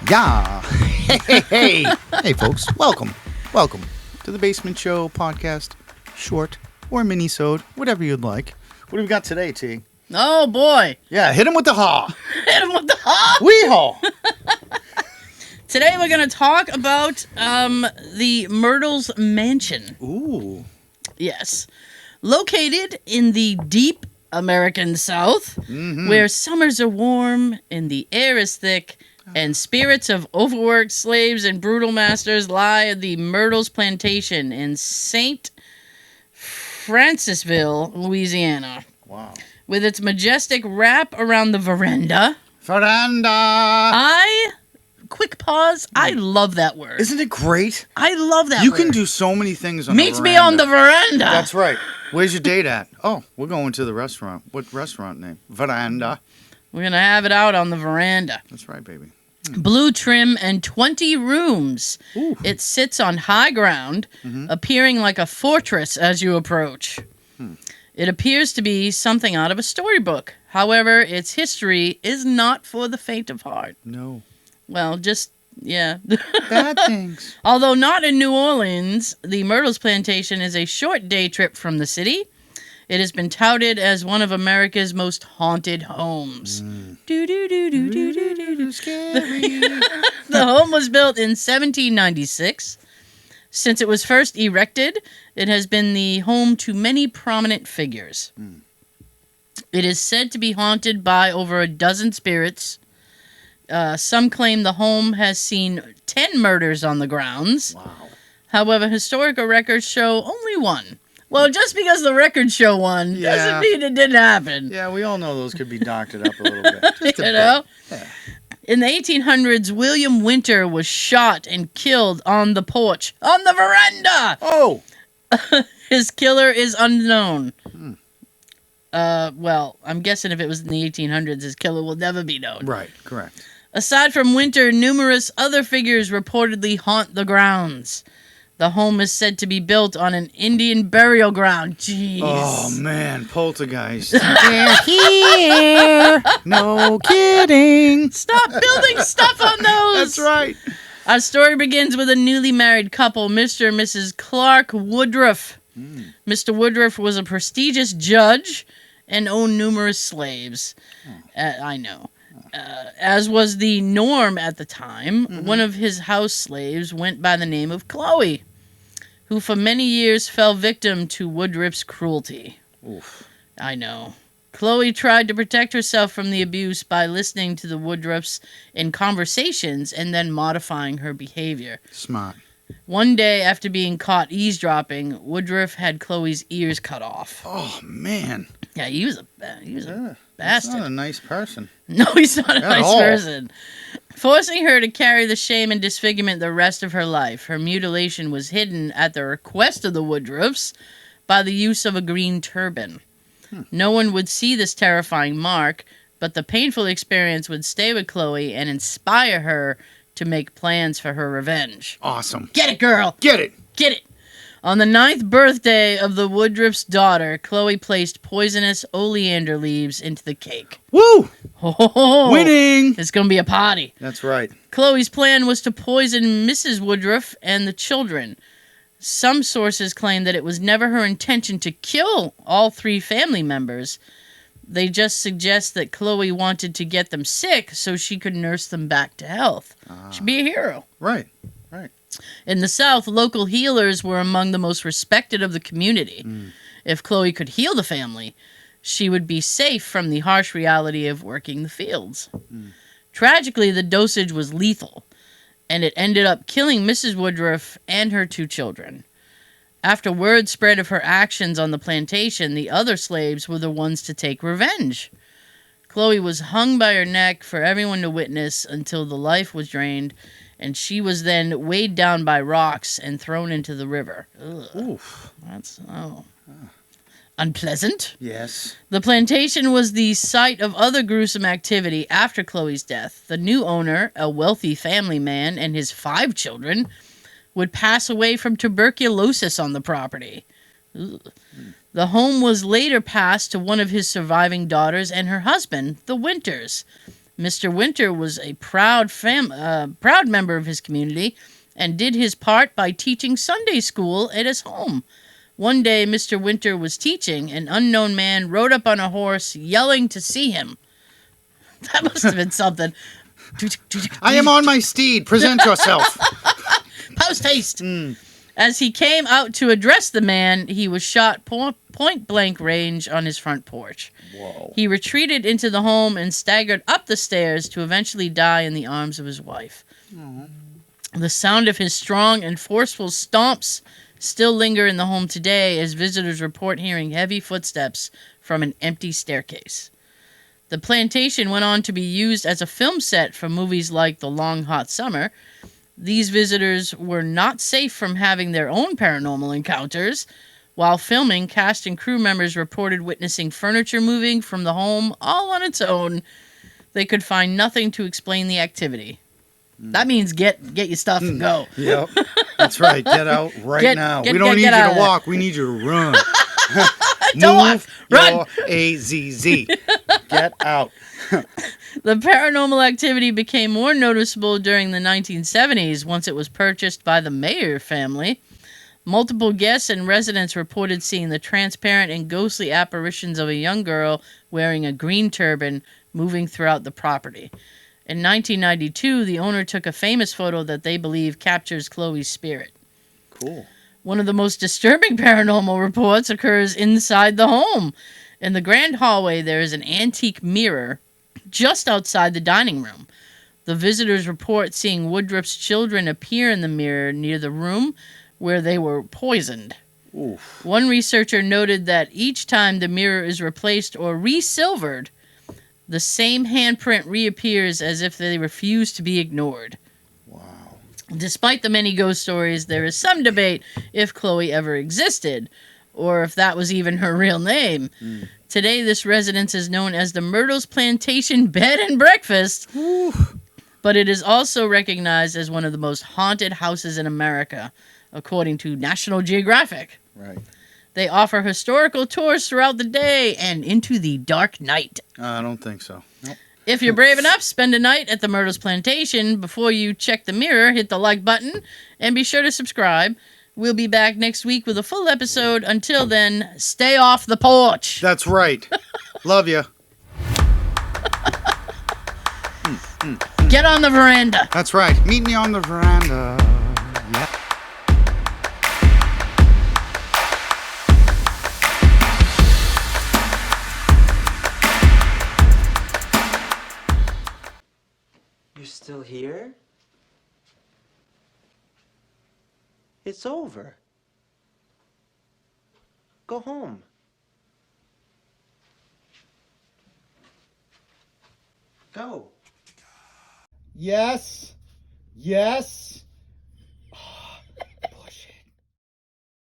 Yeah. Hey, folks. Welcome to the Basement Show podcast, short or mini-sode, whatever you'd like. What do we got today, T? Oh, boy. Yeah, hit him with the haw. Hit him with the haw. Wee-haw. Today we're going to talk about the Myrtles Mansion. Ooh. Yes. Located in the deep American South, where summers are warm and the air is thick, and spirits of overworked slaves and brutal masters lie at the Myrtles Plantation in St. Francisville, Louisiana. Wow. With its majestic wrap around the veranda. Veranda. Quick pause. I love that word. Isn't it great? I love that You word. can do so many things on Meet the me veranda. on the veranda. That's right. Where's your date at? Oh, we're going to the restaurant. What restaurant name? Veranda. We're going to have it out on the veranda. That's right, baby. Blue trim and 20 rooms. Ooh. It sits on high ground, appearing like a fortress as you approach. It appears to be something out of a storybook. However, its history is not for the faint of heart. No. Well, just, yeah. Bad things. Although not in New Orleans, the Myrtles Plantation is a short day trip from the city. It has been touted as one of America's most haunted homes. Scary. The home was built in 1796. Since it was first erected, it has been the home to many prominent figures. It is said to be haunted by over a dozen spirits. Some claim the home has seen 10 murders on the grounds. Wow. However, historical records show only one. Well, just because the records show one doesn't mean it didn't happen. Yeah, we all know those could be doctored up a little bit. Just a You know? bit. Yeah. In the 1800s, William Winter was shot and killed on the porch, on the veranda. Oh! His killer is unknown. Well, I'm guessing if it was in the 1800s, his killer will never be known. Right, correct. Aside from Winter, numerous other figures reportedly haunt the grounds. The home is said to be built on an Indian burial ground. Jeez. Oh, man, poltergeist. They're here. No kidding. Stop building stuff on those. That's right. Our story begins with a newly married couple, Mr. and Mrs. Clark Woodruff. Mr. Woodruff was a prestigious judge and owned numerous slaves. I know. As was the norm at the time, one of his house slaves went by the name of Chloe, who for many years fell victim to Woodruff's cruelty. Oof. I know. Chloe tried to protect herself from the abuse by listening to the Woodruffs in conversations and then modifying her behavior. Smart. One day, after being caught eavesdropping, Woodruff had Chloe's ears cut off. Oh, man. Yeah, he was a That's bastard. not a nice person. No, he's not a At nice all. person. Forcing her to carry the shame and disfigurement the rest of her life, her mutilation was hidden at the request of the Woodruffs by the use of a green turban. No one would see this terrifying mark, but the painful experience would stay with Chloe and inspire her to make plans for her revenge. Awesome. Get it, girl! Get it. Get it! On the 9th birthday of the Woodruff's daughter, Chloe placed poisonous oleander leaves into the cake. Woo! Oh, Winning! it's gonna be a party. That's right. Chloe's plan was to poison Mrs. Woodruff and the children. Some sources claim that it was never her intention to kill all 3 family members. They just suggest that Chloe wanted to get them sick so she could nurse them back to health. She'd be a hero. Right. Right. In the South, local healers were among the most respected of the community. If Chloe could heal the family, she would be safe from the harsh reality of working the fields. Tragically, the dosage was lethal, and it ended up killing Mrs. Woodruff and her 2 children. After word spread of her actions on the plantation, the other slaves were the ones to take revenge. Chloe was hung by her neck for everyone to witness until the life was drained, and she was then weighed down by rocks and thrown into the river. Ugh. Oof. That's, unpleasant. Yes. The plantation was the site of other gruesome activity after Chloe's death. The new owner, a wealthy family man, and his 5 children would pass away from tuberculosis on the property. Ugh. The home was later passed to one of his surviving daughters and her husband, the Winters. Mr. Winter was a proud member of his community and did his part by teaching Sunday school at his home. One day, Mr. Winter was teaching. An unknown man rode up on a horse, yelling to see him. That must have been something. I am on my steed. Present yourself. Post haste. As he came out to address the man, he was shot point blank range on his front porch. Whoa. He retreated into the home and staggered up the stairs to eventually die in the arms of his wife. Aww. The sound of his strong and forceful stomps still linger in the home today as visitors report hearing heavy footsteps from an empty staircase. The plantation went on to be used as a film set for movies like The Long Hot Summer. These visitors were not safe from having their own paranormal encounters. While filming, cast and crew members reported witnessing furniture moving from the home all on its own. They could find nothing to explain the activity. That means get your stuff and go. Yep, that's right. Get out now. We don't need you to walk. We need you to run. Don't walk. Run. AZZ. Get out. The paranormal activity became more noticeable during the 1970s once it was purchased by the Mayer family. Multiple guests and residents reported seeing the transparent and ghostly apparitions of a young girl wearing a green turban moving throughout the property. In 1992, the owner took a famous photo that they believe captures Chloe's spirit. Cool. One of the most disturbing paranormal reports occurs inside the home. In the grand hallway, there is an antique mirror just outside the dining room. The visitors report seeing Woodruff's children appear in the mirror near the room where they were poisoned. Oof. One researcher noted that each time the mirror is replaced or re-silvered, the same handprint reappears as if they refuse to be ignored. Wow. Despite the many ghost stories, there is some debate if Chloe ever existed, or if that was even her real name. Today, this residence is known as the Myrtles Plantation Bed and Breakfast, but it is also recognized as one of the most haunted houses in America, according to National Geographic. Right. They offer historical tours throughout the day and into the dark night. I don't think so. Nope. If you're brave enough, spend a night at the Myrtles Plantation. Before you check the mirror, hit the like button and be sure to subscribe. We'll be back next week with a full episode. Until then, stay off the porch. That's right. Love you. Get on the veranda. That's right. Meet me on the veranda. Yeah. You're still here? It's over. Go home. Go. Yes. Yes.